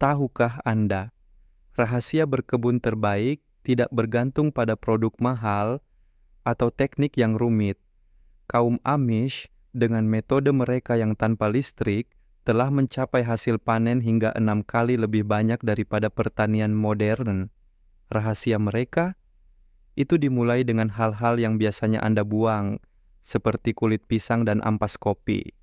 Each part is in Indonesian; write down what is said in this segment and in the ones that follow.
Tahukah Anda, rahasia berkebun terbaik tidak bergantung pada produk mahal atau teknik yang rumit. Kaum Amish dengan metode mereka yang tanpa listrik telah mencapai hasil panen hingga 6 kali lebih banyak daripada pertanian modern. Rahasia mereka itu dimulai dengan hal-hal yang biasanya Anda buang, seperti kulit pisang dan ampas kopi.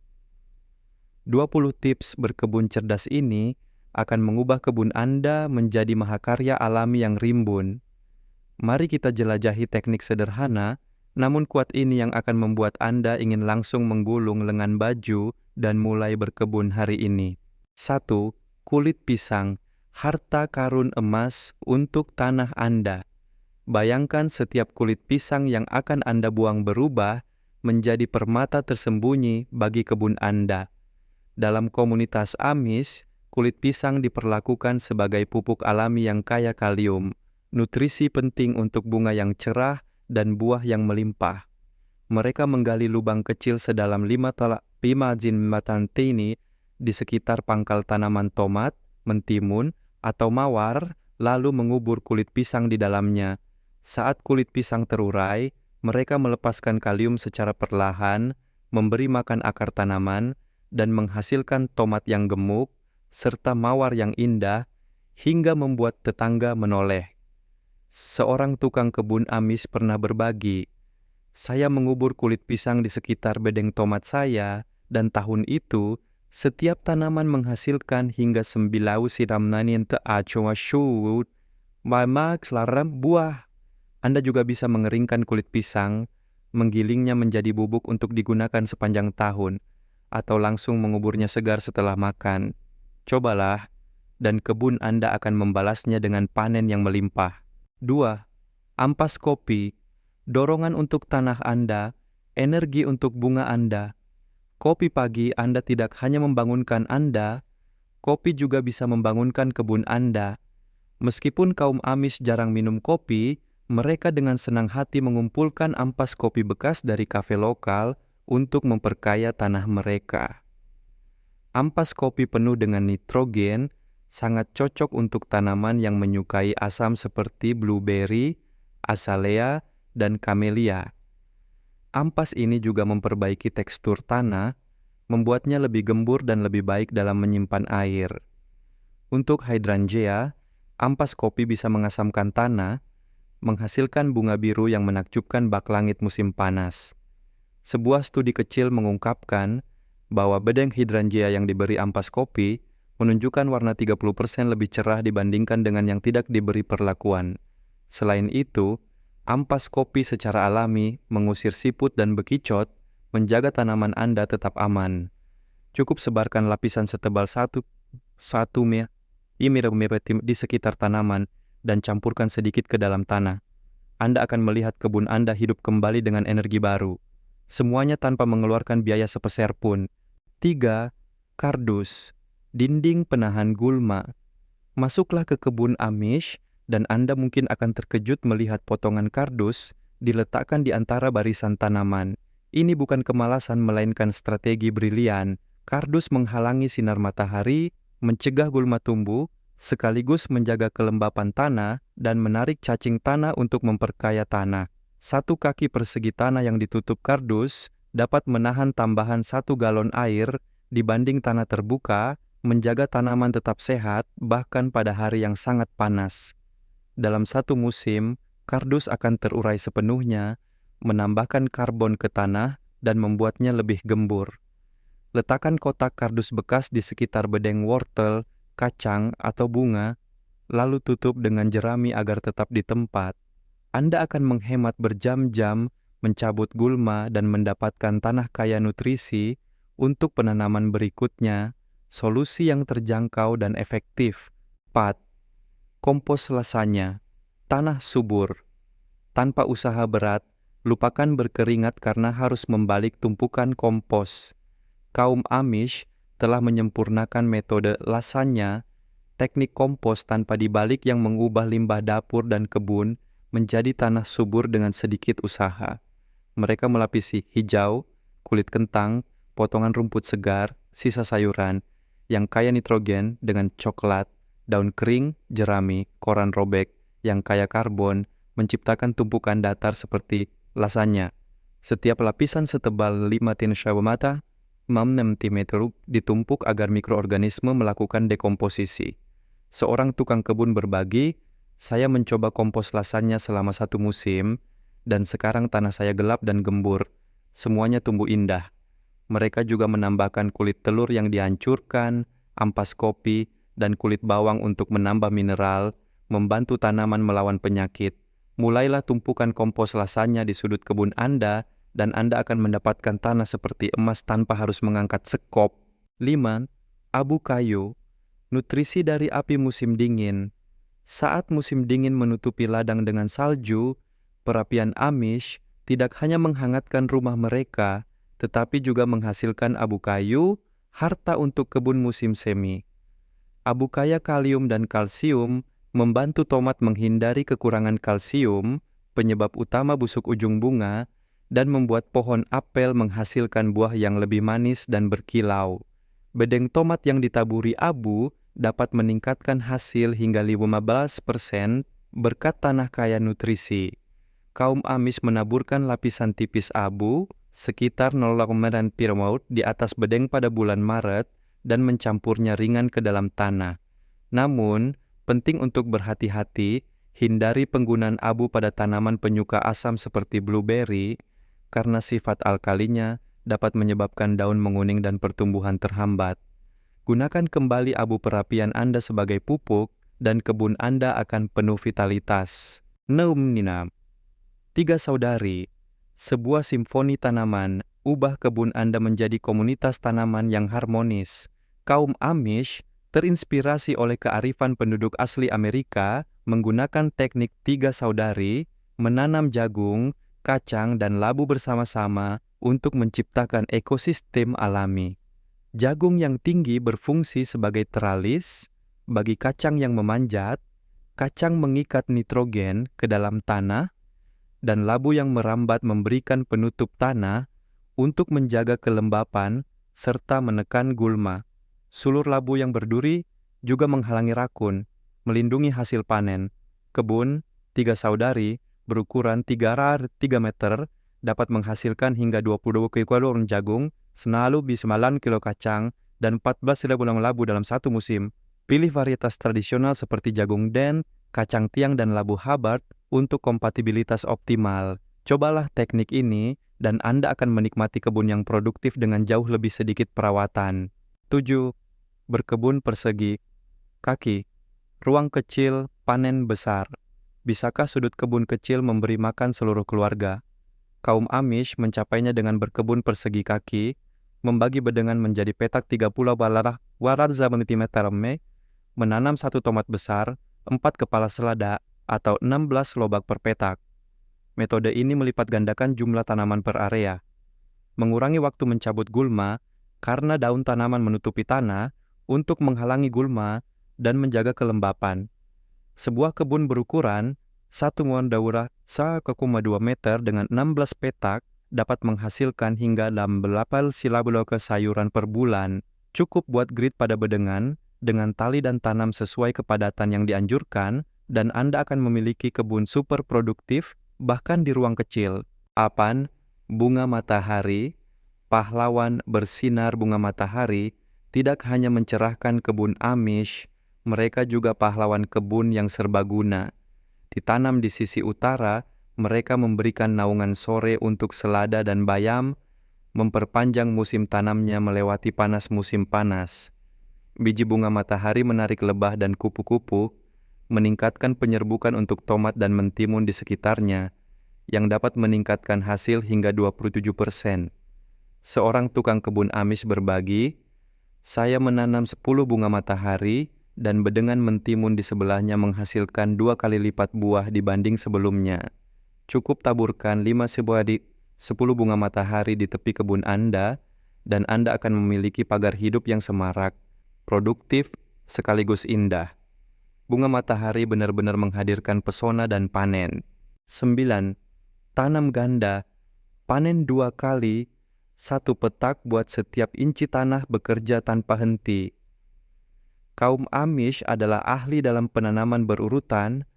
20 tips berkebun cerdas ini akan mengubah kebun Anda menjadi mahakarya alami yang rimbun. Mari kita jelajahi teknik sederhana, namun kuat ini yang akan membuat Anda ingin langsung menggulung lengan baju dan mulai berkebun hari ini. 1. Kulit pisang, harta karun emas untuk tanah Anda. Bayangkan setiap kulit pisang yang akan Anda buang berubah menjadi permata tersembunyi bagi kebun Anda. Dalam komunitas Amish, kulit pisang diperlakukan sebagai pupuk alami yang kaya kalium, nutrisi penting untuk bunga yang cerah dan buah yang melimpah. Mereka menggali lubang kecil sedalam 5 matantini di sekitar pangkal tanaman tomat, mentimun, atau mawar, lalu mengubur kulit pisang di dalamnya. Saat kulit pisang terurai, mereka melepaskan kalium secara perlahan, memberi makan akar tanaman, dan menghasilkan tomat yang gemuk, serta mawar yang indah, hingga membuat tetangga menoleh. Seorang tukang kebun Amish pernah berbagi, "Saya mengubur kulit pisang di sekitar bedeng tomat saya, dan tahun itu, setiap tanaman menghasilkan hingga 9 siramnanin te'acuashut, mamak selaram buah." Anda juga bisa mengeringkan kulit pisang, menggilingnya menjadi bubuk untuk digunakan sepanjang tahun, atau langsung menguburnya segar setelah makan. Cobalah, dan kebun Anda akan membalasnya dengan panen yang melimpah. 2. Ampas kopi, dorongan untuk tanah Anda, energi untuk bunga Anda. Kopi pagi Anda tidak hanya membangunkan Anda, kopi juga bisa membangunkan kebun Anda. Meskipun kaum Amish jarang minum kopi, mereka dengan senang hati mengumpulkan ampas kopi bekas dari kafe lokal untuk memperkaya tanah mereka. Ampas kopi penuh dengan nitrogen sangat cocok untuk tanaman yang menyukai asam seperti blueberry, azalea, dan camellia. Ampas ini juga memperbaiki tekstur tanah, membuatnya lebih gembur dan lebih baik dalam menyimpan air. Untuk hydrangea, ampas kopi bisa mengasamkan tanah, menghasilkan bunga biru yang menakjubkan bak langit musim panas. Sebuah studi kecil mengungkapkan bahwa bedeng hydrangea yang diberi ampas kopi menunjukkan warna 30% lebih cerah dibandingkan dengan yang tidak diberi perlakuan. Selain itu, ampas kopi secara alami mengusir siput dan bekicot, menjaga tanaman Anda tetap aman. Cukup sebarkan lapisan setebal 1 mm di sekitar tanaman dan campurkan sedikit ke dalam tanah. Anda akan melihat kebun Anda hidup kembali dengan energi baru. Semuanya tanpa mengeluarkan biaya sepeser pun. 3. Kardus, dinding penahan gulma. Masuklah ke kebun Amish dan Anda mungkin akan terkejut melihat potongan kardus diletakkan di antara barisan tanaman. Ini bukan kemalasan melainkan strategi brilian. Kardus menghalangi sinar matahari, mencegah gulma tumbuh, sekaligus menjaga kelembapan tanah dan menarik cacing tanah untuk memperkaya tanah. 1 kaki persegi tanah yang ditutup kardus dapat menahan tambahan 1 galon air dibanding tanah terbuka, menjaga tanaman tetap sehat bahkan pada hari yang sangat panas. Dalam 1 musim, kardus akan terurai sepenuhnya, menambahkan karbon ke tanah dan membuatnya lebih gembur. Letakkan kotak kardus bekas di sekitar bedeng wortel, kacang, atau bunga, lalu tutup dengan jerami agar tetap di tempat. Anda akan menghemat berjam-jam, mencabut gulma, dan mendapatkan tanah kaya nutrisi untuk penanaman berikutnya, solusi yang terjangkau dan efektif. 4. Kompos lasanya, tanah subur. Tanpa usaha berat, lupakan berkeringat karena harus membalik tumpukan kompos. Kaum Amish telah menyempurnakan metode lasanya, teknik kompos tanpa dibalik yang mengubah limbah dapur dan kebun menjadi tanah subur dengan sedikit usaha. Mereka melapisi hijau, kulit kentang, potongan rumput segar, sisa sayuran yang kaya nitrogen dengan coklat, daun kering, jerami, koran robek yang kaya karbon menciptakan tumpukan datar seperti lasanya. Setiap lapisan setebal 5 cm, 6 cm ditumpuk agar mikroorganisme melakukan dekomposisi. Seorang tukang kebun berbagi, saya mencoba kompos lasanya selama 1 musim, dan sekarang tanah saya gelap dan gembur. Semuanya tumbuh indah. Mereka juga menambahkan kulit telur yang dihancurkan, ampas kopi, dan kulit bawang untuk menambah mineral, membantu tanaman melawan penyakit. Mulailah tumpukan kompos lasanya di sudut kebun Anda, dan Anda akan mendapatkan tanah seperti emas tanpa harus mengangkat sekop. 5. Abu kayu. Nutrisi dari api musim dingin. Saat musim dingin menutupi ladang dengan salju, perapian Amish tidak hanya menghangatkan rumah mereka, tetapi juga menghasilkan abu kayu, harta untuk kebun musim semi. Abu kaya kalium dan kalsium membantu tomat menghindari kekurangan kalsium, penyebab utama busuk ujung bunga, dan membuat pohon apel menghasilkan buah yang lebih manis dan berkilau. Bedeng tomat yang ditaburi abu dapat meningkatkan hasil hingga 15% berkat tanah kaya nutrisi. Kaum Amish menaburkan lapisan tipis abu sekitar 0,9 pirmaut di atas bedeng pada bulan Maret dan mencampurnya ringan ke dalam tanah. Namun, penting untuk berhati-hati, hindari penggunaan abu pada tanaman penyuka asam seperti blueberry, karena sifat alkalinya dapat menyebabkan daun menguning dan pertumbuhan terhambat. Gunakan kembali abu perapian Anda sebagai pupuk, dan kebun Anda akan penuh vitalitas. Neumnina. 3 saudari. Sebuah simfoni tanaman, ubah kebun Anda menjadi komunitas tanaman yang harmonis. Kaum Amish terinspirasi oleh kearifan penduduk asli Amerika menggunakan teknik 3 saudari, menanam jagung, kacang, dan labu bersama-sama untuk menciptakan ekosistem alami. Jagung yang tinggi berfungsi sebagai teralis bagi kacang yang memanjat, kacang mengikat nitrogen ke dalam tanah, dan labu yang merambat memberikan penutup tanah untuk menjaga kelembapan serta menekan gulma. Sulur labu yang berduri juga menghalangi rakun, melindungi hasil panen. Kebun 3 saudari berukuran 3 meter dapat menghasilkan hingga 22 kilo jagung, 9 kilo kacang, dan 14.000 labu dalam 1 musim. Pilih varietas tradisional seperti jagung den, kacang tiang, dan labu Hubbard untuk kompatibilitas optimal. Cobalah teknik ini dan Anda akan menikmati kebun yang produktif dengan jauh lebih sedikit perawatan. 7. Berkebun persegi. Kaki. Ruang kecil, panen besar. Bisakah sudut kebun kecil memberi makan seluruh keluarga? Kaum Amish mencapainya dengan berkebun persegi kaki, membagi bedengan menjadi petak 30 warar cm, menanam 1 tomat besar, 4 kepala selada, atau 16 lobak per petak. Metode ini melipat gandakan jumlah tanaman per area, mengurangi waktu mencabut gulma karena daun tanaman menutupi tanah untuk menghalangi gulma dan menjaga kelembapan. Sebuah kebun berukuran 1 daurah 1,2 meter dengan 16 petak dapat menghasilkan hingga 18 silabloke sayuran per bulan. Cukup buat grid pada bedengan dengan tali dan tanam sesuai kepadatan yang dianjurkan, dan Anda akan memiliki kebun super produktif bahkan di ruang kecil. Apan, bunga matahari, pahlawan bersinar bunga matahari, tidak hanya mencerahkan kebun Amish, mereka juga pahlawan kebun yang serbaguna. Ditanam di sisi utara, mereka memberikan naungan sore untuk selada dan bayam, memperpanjang musim tanamnya melewati panas musim panas. Biji bunga matahari menarik lebah dan kupu-kupu, meningkatkan penyerbukan untuk tomat dan mentimun di sekitarnya, yang dapat meningkatkan hasil hingga 27%. Seorang tukang kebun Amish berbagi, saya menanam 10 bunga matahari, dan bedengan mentimun di sebelahnya menghasilkan 2 kali lipat buah dibanding sebelumnya. Cukup taburkan 10 bunga matahari di tepi kebun Anda, dan Anda akan memiliki pagar hidup yang semarak, produktif, sekaligus indah. Bunga matahari benar-benar menghadirkan pesona dan panen. 9. Tanam ganda. Panen 2 kali, 1 petak buat setiap inci tanah bekerja tanpa henti. Kaum Amish adalah ahli dalam penanaman berurutan.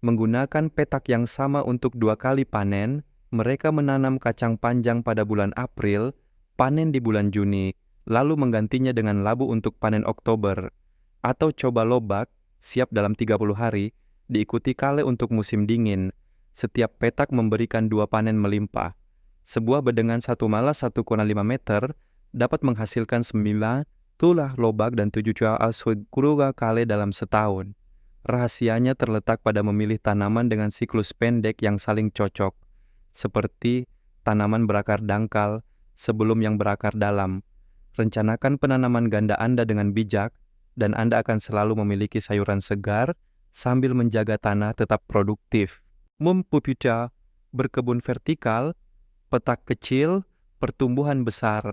Menggunakan petak yang sama untuk 2 kali panen, mereka menanam kacang panjang pada bulan April, panen di bulan Juni, lalu menggantinya dengan labu untuk panen Oktober. Atau coba lobak, siap dalam 30 hari, diikuti kale untuk musim dingin. Setiap petak memberikan 2 panen melimpah. Sebuah bedengan 1,5 meter dapat menghasilkan 9 tulah lobak dan 7 cuaca kale dalam setahun. Rahasianya terletak pada memilih tanaman dengan siklus pendek yang saling cocok, seperti tanaman berakar dangkal sebelum yang berakar dalam. Rencanakan penanaman ganda Anda dengan bijak, dan Anda akan selalu memiliki sayuran segar sambil menjaga tanah tetap produktif. Mempupuca, berkebun vertikal, petak kecil, pertumbuhan besar.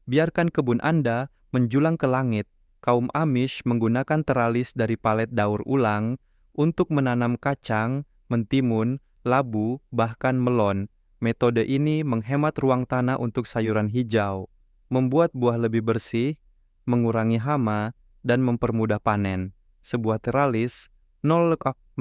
Biarkan kebun Anda menjulang ke langit. Kaum Amish menggunakan teralis dari palet daur ulang untuk menanam kacang, mentimun, labu, bahkan melon. Metode ini menghemat ruang tanah untuk sayuran hijau, membuat buah lebih bersih, mengurangi hama, dan mempermudah panen. Sebuah teralis 0,8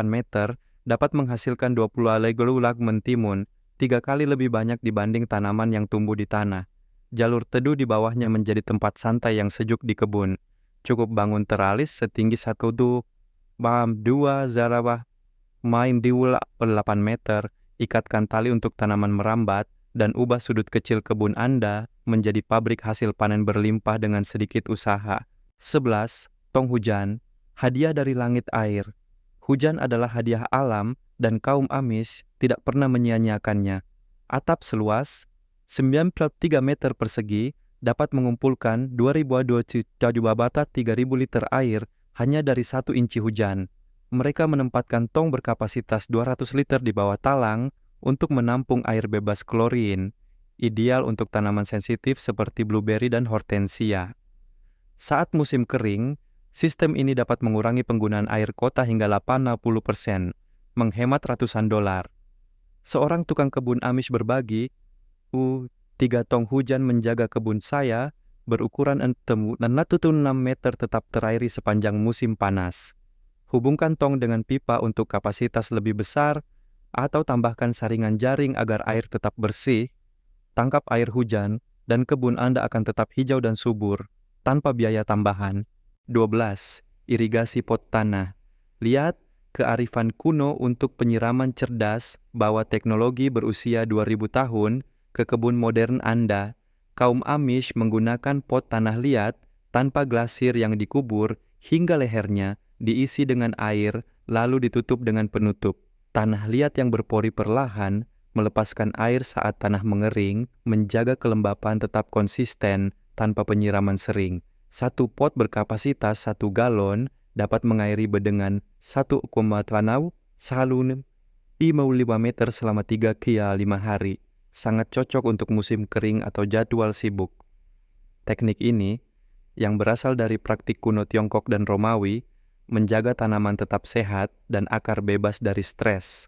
meter dapat menghasilkan 20 alai gelulak mentimun, 3 kali lebih banyak dibanding tanaman yang tumbuh di tanah. Jalur teduh di bawahnya menjadi tempat santai yang sejuk di kebun. Cukup bangun teralis setinggi 1,2 zarabah, main di 8 meter, ikatkan tali untuk tanaman merambat, dan ubah sudut kecil kebun Anda menjadi pabrik hasil panen berlimpah dengan sedikit usaha. 11. Tong hujan, hadiah dari langit air. Hujan adalah hadiah alam dan kaum Amish tidak pernah menyia-nyiakannya. Atap seluas 93 meter persegi dapat mengumpulkan 2.000 babata 3.000 liter air hanya dari 1 inci hujan. Mereka menempatkan tong berkapasitas 200 liter di bawah talang untuk menampung air bebas klorin, ideal untuk tanaman sensitif seperti blueberry dan hortensia. Saat musim kering, sistem ini dapat mengurangi penggunaan air kota hingga 80%, menghemat ratusan dolar. Seorang tukang kebun Amish berbagi, 3 tong hujan menjaga kebun saya berukuran 6 meter tetap terairi sepanjang musim panas. Hubungkan tong dengan pipa untuk kapasitas lebih besar atau tambahkan saringan jaring agar air tetap bersih. Tangkap air hujan dan kebun Anda akan tetap hijau dan subur tanpa biaya tambahan. 12. Irigasi pot tanah. Lihat kearifan kuno untuk penyiraman cerdas bawa teknologi berusia 2000 tahun ke kebun modern Anda. Kaum Amish menggunakan pot tanah liat tanpa glasir yang dikubur hingga lehernya diisi dengan air lalu ditutup dengan penutup. Tanah liat yang berpori perlahan melepaskan air saat tanah mengering, menjaga kelembapan tetap konsisten tanpa penyiraman sering. 1 pot berkapasitas 1 galon dapat mengairi bedengan 1,5 meter selama 3 hingga 5 hari. Sangat cocok untuk musim kering atau jadwal sibuk. Teknik ini, yang berasal dari praktik kuno Tiongkok dan Romawi, menjaga tanaman tetap sehat dan akar bebas dari stres.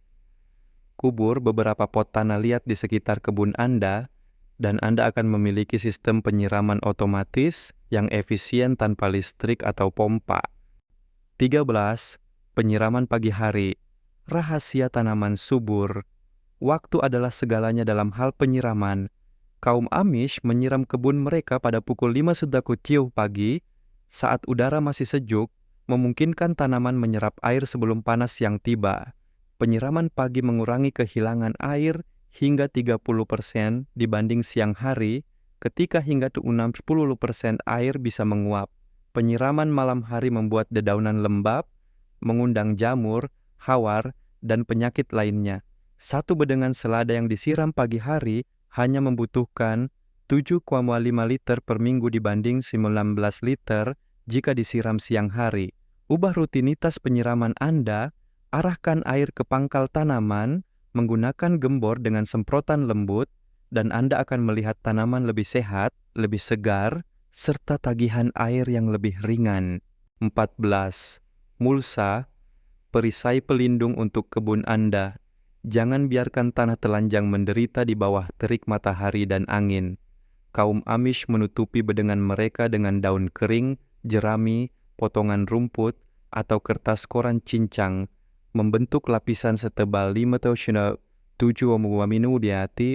Kubur beberapa pot tanah liat di sekitar kebun Anda, dan Anda akan memiliki sistem penyiraman otomatis yang efisien tanpa listrik atau pompa. 13. Penyiraman pagi hari. Rahasia tanaman subur. Waktu adalah segalanya dalam hal penyiraman. Kaum Amish menyiram kebun mereka pada pukul 5 pagi saat udara masih sejuk, memungkinkan tanaman menyerap air sebelum panas yang tiba. Penyiraman pagi mengurangi kehilangan air hingga 30% dibanding siang hari, ketika hingga 60% air bisa menguap. Penyiraman malam hari membuat dedaunan lembab, mengundang jamur, hawar, dan penyakit lainnya. 1 bedengan selada yang disiram pagi hari hanya membutuhkan 7,5 liter per minggu dibanding 19 liter jika disiram siang hari. Ubah rutinitas penyiraman Anda, arahkan air ke pangkal tanaman menggunakan gembor dengan semprotan lembut, dan Anda akan melihat tanaman lebih sehat, lebih segar, serta tagihan air yang lebih ringan. 14. Mulsa, perisai pelindung untuk kebun Anda. Jangan biarkan tanah telanjang menderita di bawah terik matahari dan angin. kaum Amish menutupi bedengan mereka dengan daun kering, jerami, potongan rumput, atau kertas koran cincang, membentuk lapisan setebal 5-7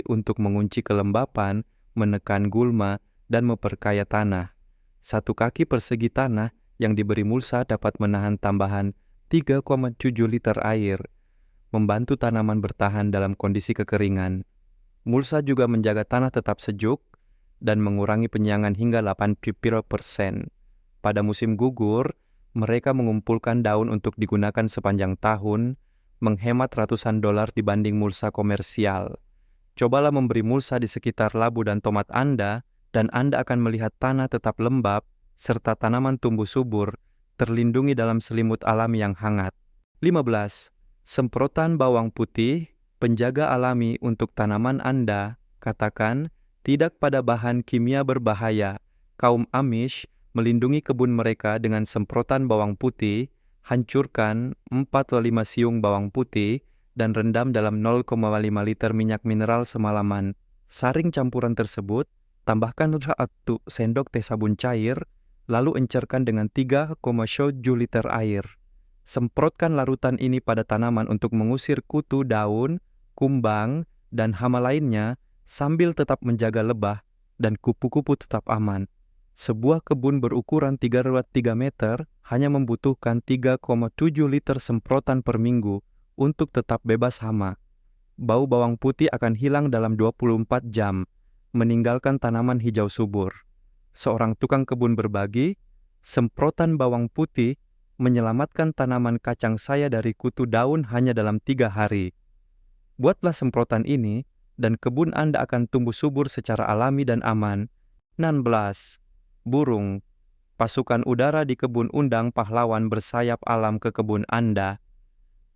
untuk mengunci kelembapan, menekan gulma, dan memperkaya tanah. 1 kaki persegi tanah yang diberi mulsa dapat menahan tambahan 3,7 liter air, membantu tanaman bertahan dalam kondisi kekeringan. Mulsa juga menjaga tanah tetap sejuk dan mengurangi penyangan hingga 80%. Pada musim gugur, mereka mengumpulkan daun untuk digunakan sepanjang tahun, menghemat ratusan dolar dibanding mulsa komersial. Cobalah memberi mulsa di sekitar labu dan tomat Anda, dan Anda akan melihat tanah tetap lembab, serta tanaman tumbuh subur, terlindungi dalam selimut alami yang hangat. 15. Semprotan bawang putih, penjaga alami untuk tanaman Anda. Katakan, tidak pada bahan kimia berbahaya. Kaum Amish melindungi kebun mereka dengan semprotan bawang putih. Hancurkan 4-5 siung bawang putih dan rendam dalam 0,5 liter minyak mineral semalaman. Saring campuran tersebut, tambahkan 1 sendok teh sabun cair, lalu encerkan dengan 3,7 liter air. Semprotkan larutan ini pada tanaman untuk mengusir kutu daun, kumbang, dan hama lainnya, sambil tetap menjaga lebah dan kupu-kupu tetap aman. Sebuah kebun berukuran 3 meter hanya membutuhkan 3,7 liter semprotan per minggu untuk tetap bebas hama. Bau bawang putih akan hilang dalam 24 jam, meninggalkan tanaman hijau subur. Seorang tukang kebun berbagi, semprotan bawang putih menyelamatkan tanaman kacang saya dari kutu daun hanya dalam 3 hari. Buatlah semprotan ini, dan kebun Anda akan tumbuh subur secara alami dan aman. 16. Burung. Pasukan udara di kebun undang pahlawan bersayap alam ke kebun Anda.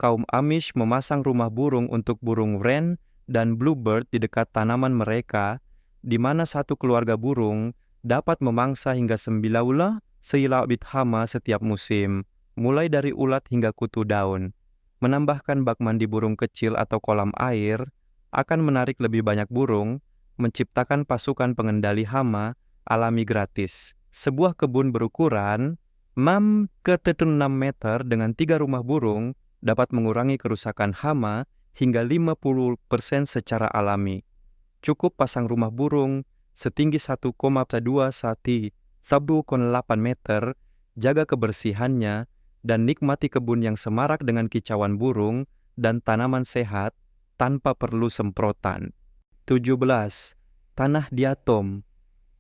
Kaum Amish memasang rumah burung untuk burung wren dan bluebird di dekat tanaman mereka, di mana satu keluarga burung dapat memangsa hingga 9 bit hama setiap musim, mulai dari ulat hingga kutu daun. Menambahkan bak mandi burung kecil atau kolam air akan menarik lebih banyak burung, menciptakan pasukan pengendali hama alami gratis. Sebuah kebun berukuran 6 meter dengan 3 rumah burung dapat mengurangi kerusakan hama hingga 50% secara alami. Cukup pasang rumah burung setinggi 1,2 cm, 1,8 meter, jaga kebersihannya, dan nikmati kebun yang semarak dengan kicauan burung dan tanaman sehat tanpa perlu semprotan. 17. Tanah diatom,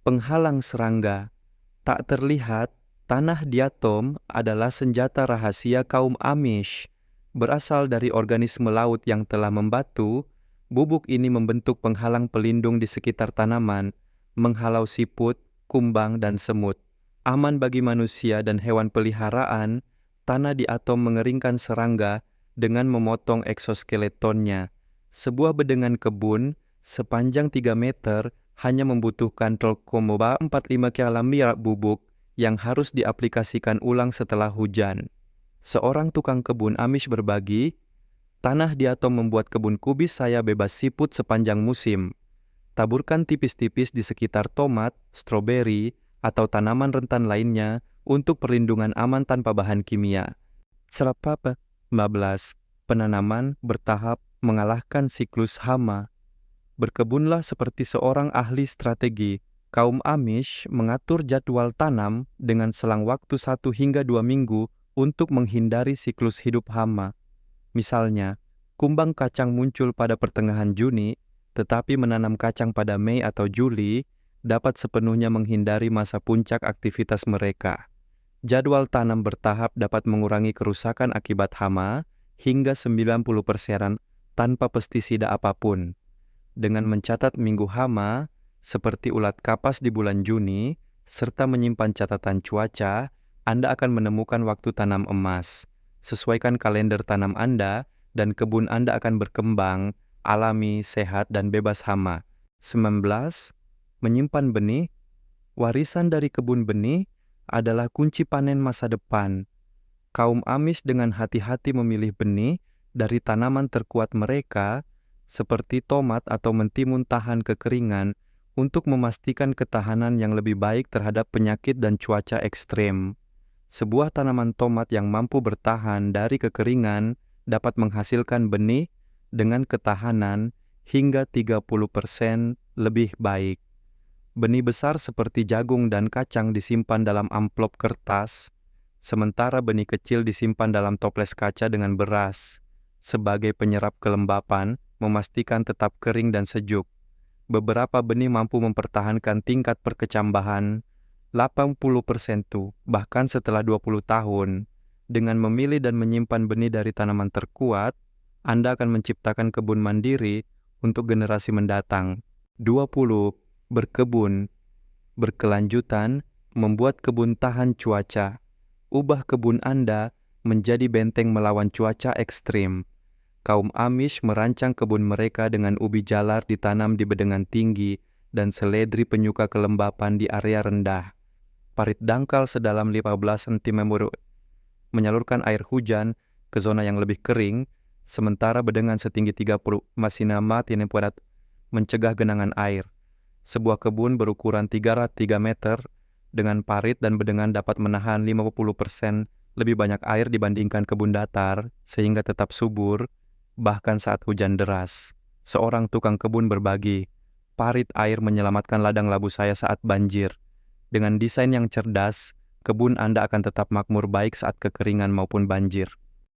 penghalang serangga. Tak terlihat, tanah diatom adalah senjata rahasia kaum Amish. Berasal dari organisme laut yang telah membatu, bubuk ini membentuk penghalang pelindung di sekitar tanaman, menghalau siput, kumbang, dan semut. Aman bagi manusia dan hewan peliharaan, tanah diatom mengeringkan serangga dengan memotong eksoskeletonnya. Sebuah bedengan kebun sepanjang 3 meter hanya membutuhkan 0,45 kg bubuk yang harus diaplikasikan ulang setelah hujan. Seorang tukang kebun Amish berbagi, tanah diatom membuat kebun kubis saya bebas siput sepanjang musim. Taburkan tipis-tipis di sekitar tomat, stroberi, atau tanaman rentan lainnya untuk perlindungan aman tanpa bahan kimia. 15. Penanaman bertahap mengalahkan siklus hama. Berkebunlah seperti seorang ahli strategi. Kaum Amish mengatur jadwal tanam dengan selang waktu 1 hingga 2 minggu untuk menghindari siklus hidup hama. Misalnya, kumbang kacang muncul pada pertengahan Juni, tetapi menanam kacang pada Mei atau Juli dapat sepenuhnya menghindari masa puncak aktivitas mereka. Jadwal tanam bertahap dapat mengurangi kerusakan akibat hama hingga 90% tanpa pestisida apapun. Dengan mencatat minggu hama, seperti ulat kapas di bulan Juni, serta menyimpan catatan cuaca, Anda akan menemukan waktu tanam emas. Sesuaikan kalender tanam Anda, dan kebun Anda akan berkembang, alami, sehat, dan bebas hama. 19. Menyimpan benih. Warisan dari kebun benih adalah kunci panen masa depan. Kaum Amish dengan hati-hati memilih benih dari tanaman terkuat mereka, seperti tomat atau mentimun tahan kekeringan, untuk memastikan ketahanan yang lebih baik terhadap penyakit dan cuaca ekstrem. Sebuah tanaman tomat yang mampu bertahan dari kekeringan dapat menghasilkan benih dengan ketahanan hingga 30% lebih baik. Benih besar seperti jagung dan kacang disimpan dalam amplop kertas, sementara benih kecil disimpan dalam toples kaca dengan beras sebagai penyerap kelembapan, memastikan tetap kering dan sejuk. Beberapa benih mampu mempertahankan tingkat perkecambahan 80% tuh, bahkan setelah 20 tahun. Dengan memilih dan menyimpan benih dari tanaman terkuat, Anda akan menciptakan kebun mandiri untuk generasi mendatang. 20. Berkebun berkelanjutan membuat kebun tahan cuaca. Ubah kebun Anda menjadi benteng melawan cuaca ekstrim. Kaum Amish merancang kebun mereka dengan ubi jalar ditanam di bedengan tinggi dan seledri penyuka kelembapan di area rendah. Parit dangkal sedalam 15 cm menyalurkan air hujan ke zona yang lebih kering, sementara bedengan setinggi 30 masinama tinepuadat mencegah genangan air. Sebuah kebun berukuran 3 meter dengan parit dan bedengan dapat menahan 50% lebih banyak air dibandingkan kebun datar, sehingga tetap subur, bahkan saat hujan deras. Seorang tukang kebun berbagi, parit air menyelamatkan ladang labu saya saat banjir. Dengan desain yang cerdas, kebun Anda akan tetap makmur baik saat kekeringan maupun banjir.